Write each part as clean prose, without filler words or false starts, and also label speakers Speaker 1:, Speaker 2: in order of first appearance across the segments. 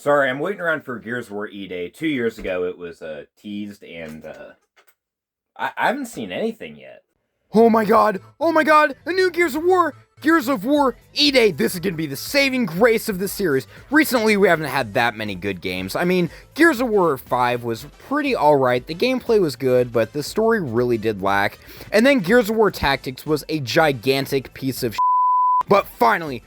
Speaker 1: Sorry, I'm waiting around for Gears of War E-Day. 2 years ago, it was teased, and I haven't seen anything yet.
Speaker 2: Oh my god! Oh my god! A new Gears of War! Gears of War E-Day! This is gonna be the saving grace of the series. Recently, we haven't had that many good games. I mean, Gears of War 5 was pretty alright, the gameplay was good, but the story really did lack. And then Gears of War Tactics was a gigantic piece of But finally,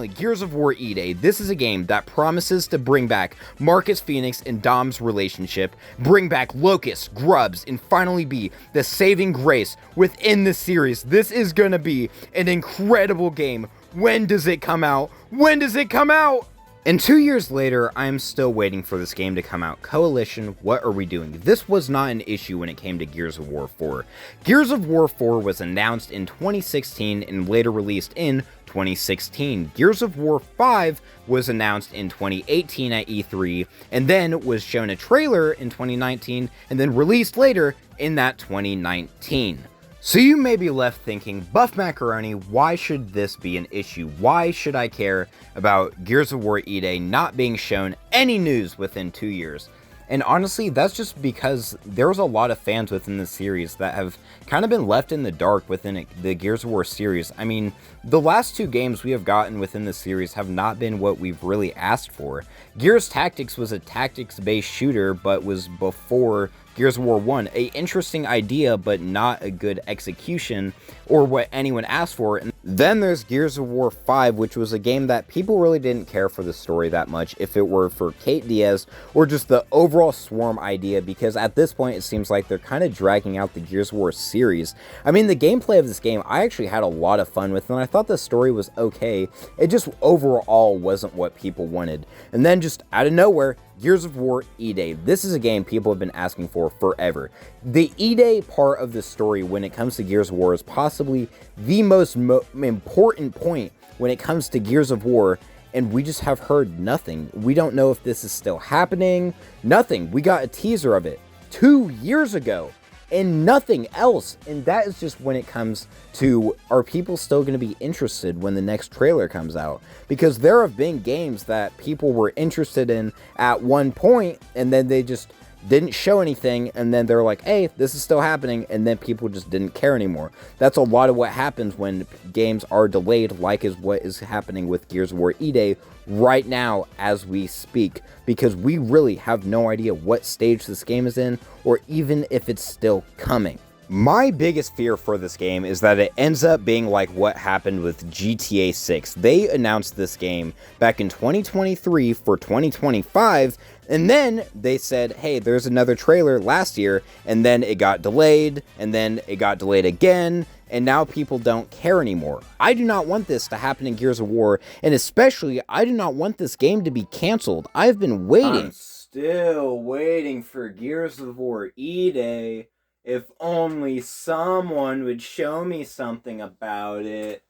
Speaker 2: Gears of War E-Day. This is a game that promises to bring back Marcus Phoenix and Dom's relationship, bring back Locust, Grubbs, and finally be the saving grace within the series. This is gonna be an incredible game. When does it come out? When does it come out? And 2 years later, I'm still waiting for this game to come out. Coalition, what are we doing? This was not an issue when it came to Gears of War 4. Gears of War 4 was announced in 2016 and later released in 2016. Gears of War 5 was announced in 2018 at E3, and then was shown a trailer in 2019, and then released later in that 2019. So you may be left thinking, Buff Macaroni, why should this be an issue? Why should I care about Gears of War E-Day not being shown any news within 2 years? And honestly, that's just because there's a lot of fans within the series that have kind of been left in the dark within the Gears of War series. I mean, the last two games we have gotten within the series have not been what we've really asked for. Gears Tactics was a tactics-based shooter, but was before Gears of War 1, a interesting idea, but not a good execution, or what anyone asked for. And then there's Gears of War 5, which was a game that people really didn't care for the story that much, if it were for Kate Diaz, or just the overall Swarm idea, because at this point it seems like they're kind of dragging out the Gears of War series. I mean, the gameplay of this game, I actually had a lot of fun with, and I thought the story was okay. It just overall wasn't what people wanted. And then just out of nowhere, Gears of War E-Day. This is a game people have been asking for forever. The E-Day part of the story when it comes to Gears of War is possibly the most important point when it comes to Gears of War, and we just have heard nothing. We don't know if this is still happening. Nothing. We got a teaser of it 2 years ago, and nothing else. And that is just when it comes to, are people still going to be interested when the next trailer comes out? Because there have been games that people were interested in at one point, and then they just didn't show anything, and then they're like, hey, this is still happening, and then people just didn't care anymore. That's a lot of what happens when games are delayed, like is what is happening with Gears of War E-Day right now as we speak, because we really have no idea what stage this game is in, or even if it's still coming. My biggest fear for this game is that it ends up being like what happened with GTA 6. They announced this game back in 2023 for 2025, and then they said, hey, there's another trailer last year, and then it got delayed, and then it got delayed again, and now people don't care anymore. I do not want this to happen in Gears of War, and especially, I do not want this game to be canceled. I've been waiting.
Speaker 1: I'm still waiting for Gears of War E-Day. If only someone would show me something about it.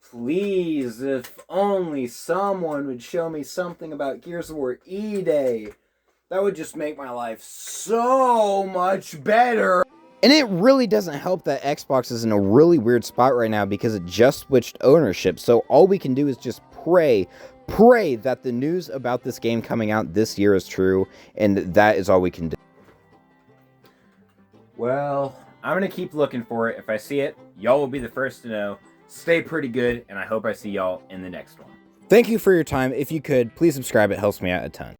Speaker 1: Please, if only someone would show me something about Gears of War E-Day. That would just make my life so much better.
Speaker 2: And it really doesn't help that Xbox is in a really weird spot right now because it just switched ownership. So all we can do is just pray that the news about this game coming out this year is true, and that is all we can do.
Speaker 1: Well, I'm going to keep looking for it. If I see it, y'all will be the first to know. Stay pretty good, and I hope I see y'all in the next one.
Speaker 2: Thank you for your time. If you could, please subscribe. It helps me out a ton.